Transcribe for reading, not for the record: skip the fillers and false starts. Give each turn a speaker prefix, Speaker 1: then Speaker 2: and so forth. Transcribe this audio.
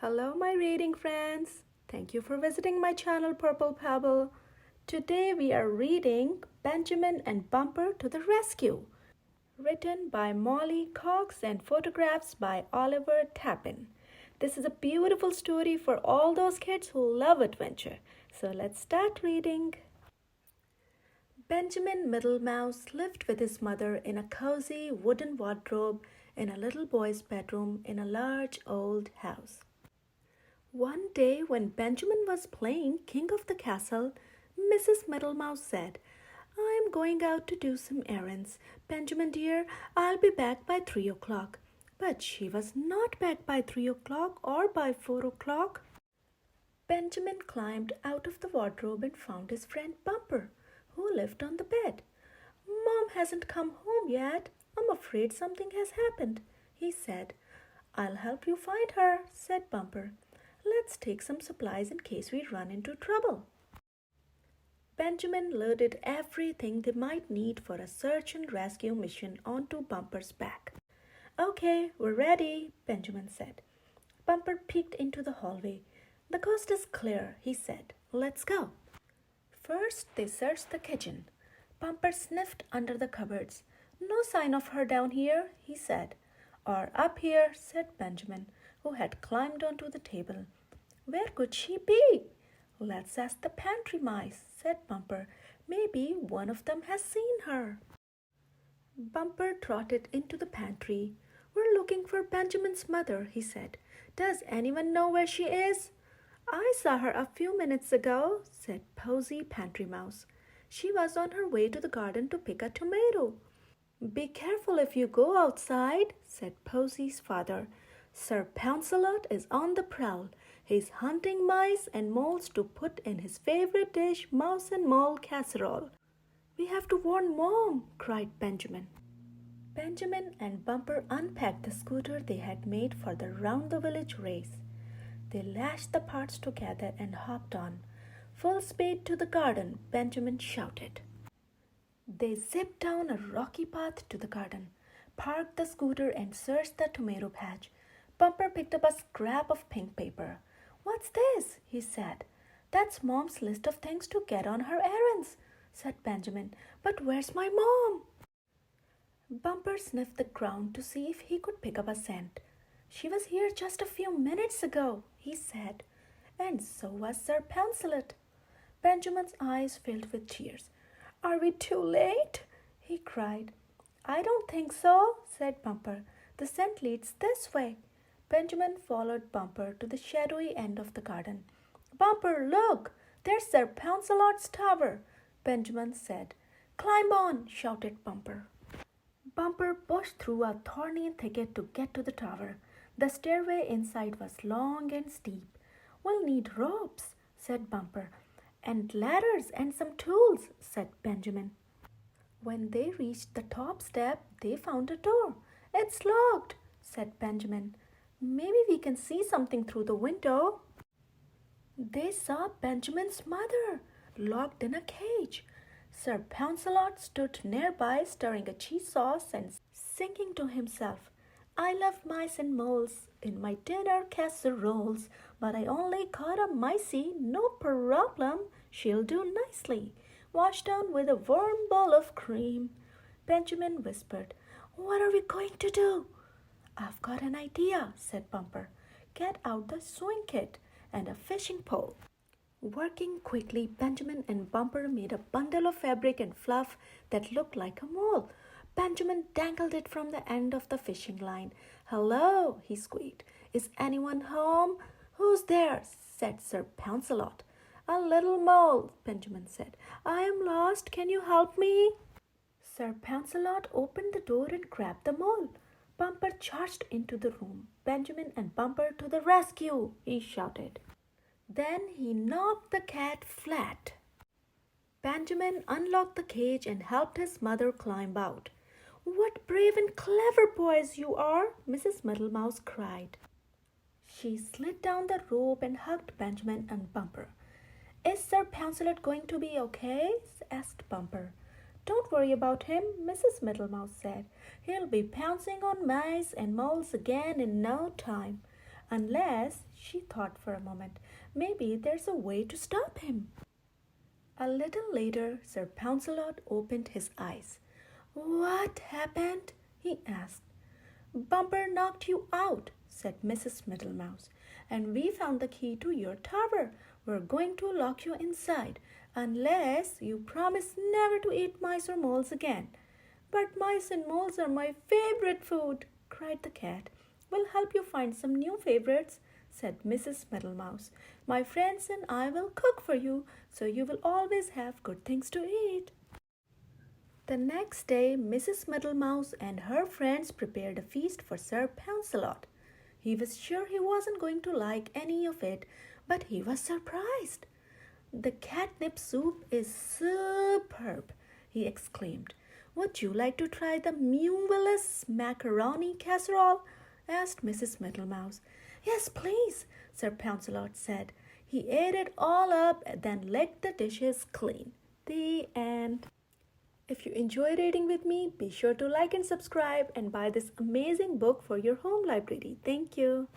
Speaker 1: Hello, my reading friends. Thank you for visiting my channel, Purple Pebble. Today we are reading Benjamin and Bumper to the Rescue, written by Molly Coxe and photographs by Oliver Tappan. This is a beautiful story for all those kids who love adventure. So let's start reading. Benjamin Middlemouse lived with his mother in a cozy wooden wardrobe in a little boy's bedroom in a large old house. One day, when Benjamin was playing King of the Castle, Mrs. Middlemouse said, "I am going out to do some errands. Benjamin dear, I'll be back by 3 o'clock." But she was not back by 3 o'clock or by 4 o'clock. Benjamin climbed out of the wardrobe and found his friend Bumper, who lived on the bed. "Mom hasn't come home yet. I'm afraid something has happened," he said. "I'll help you find her," said Bumper. "Let's take some supplies in case we run into trouble." Benjamin loaded everything they might need for a search and rescue mission onto Bumper's back. "Okay, we're ready," Benjamin said. Bumper peeked into the hallway. "The coast is clear," he said. "Let's go." First, they searched the kitchen. Bumper sniffed under the cupboards. "No sign of her down here," he said. "Or up here," said Benjamin, who had climbed onto the table. "Where could she be?" "Let's ask the pantry mice," said Bumper. "Maybe one of them has seen her." Bumper trotted into the pantry. "We're looking for Benjamin's mother," he said. "Does anyone know where she is?" "I saw her a few minutes ago," said Posy Pantry Mouse. "She was on her way to the garden to pick a tomato." "Be careful if you go outside," said Posy's father. "Sir Pouncelot is on the prowl. He's hunting mice and moles to put in his favorite dish, mouse and mole casserole." "We have to warn Mom," cried Benjamin. Benjamin and Bumper unpacked the scooter they had made for the round-the-village race. They lashed the parts together and hopped on. "Full speed to the garden," Benjamin shouted. They zipped down a rocky path to the garden, parked the scooter and searched the tomato patch. Bumper picked up a scrap of pink paper. "What's this?" he said. "That's Mom's list of things to get on her errands," said Benjamin. "But where's my mom?" Bumper sniffed the ground to see if he could pick up a scent. "She was here just a few minutes ago," he said. "And so was Sir Pouncelot." Benjamin's eyes filled with tears. "Are we too late?" he cried. "I don't think so," said Bumper. "The scent leads this way." Benjamin followed Bumper to the shadowy end of the garden. "Bumper, look! There's Sir Pouncelot's tower," Benjamin said. "Climb on!" shouted Bumper. Bumper pushed through a thorny thicket to get to the tower. The stairway inside was long and steep. "We'll need ropes," said Bumper. "And ladders and some tools," said Benjamin. When they reached the top step, they found a door. "It's locked," said Benjamin. "Maybe we can see something through the window." They saw Benjamin's mother, locked in a cage. Sir Pouncelot stood nearby, stirring a cheese sauce and singing to himself, "I love mice and moles in my dinner casseroles, but I only caught a micey, no problem, she'll do nicely, washed down with a warm bowl of cream." Benjamin whispered, "What are we going to do?" "I've got an idea," said Bumper. "Get out the sewing kit and a fishing pole." Working quickly, Benjamin and Bumper made a bundle of fabric and fluff that looked like a mole. Benjamin dangled it from the end of the fishing line. "Hello," he squeaked. "Is anyone home?" "Who's there?" said Sir Pouncelot. "A little mole," Benjamin said. "I am lost. Can you help me?" Sir Pouncelot opened the door and grabbed the mole. Bumper charged into the room. "Benjamin and Bumper to the rescue!" he shouted. Then he knocked the cat flat. Benjamin unlocked the cage and helped his mother climb out. "What brave and clever boys you are!" Mrs. Middlemouse cried. She slid down the rope and hugged Benjamin and Bumper. "Is Sir Pouncelot going to be okay?" asked Bumper. "Don't worry about him," Mrs. Middlemouse said. "He'll be pouncing on mice and moles again in no time." Unless, she thought for a moment, maybe there's a way to stop him. A little later, Sir Pouncelot opened his eyes. What happened? He asked. Bumper knocked you out, said Mrs. Middlemouse, and we found the key to your tower. We're going to lock you inside, unless you promise never to eat mice or moles again. But mice and moles are my favorite food, cried the cat. We'll help you find some new favorites, said Mrs. Middlemouse. My friends and I will cook for you, so you will always have good things to eat. The next day, Mrs. Middlemouse and her friends prepared a feast for Sir Pouncelot. He was sure he wasn't going to like any of it, but he was surprised. The catnip soup is superb, he exclaimed. Would you like to try the Mewillis macaroni casserole? Asked Mrs. Middlemouse. Yes, please, Sir Pouncelot said. He ate it all up, then licked the dishes clean. The end. If you enjoy reading with me, be sure to like and subscribe and buy this amazing book for your home library. Thank you.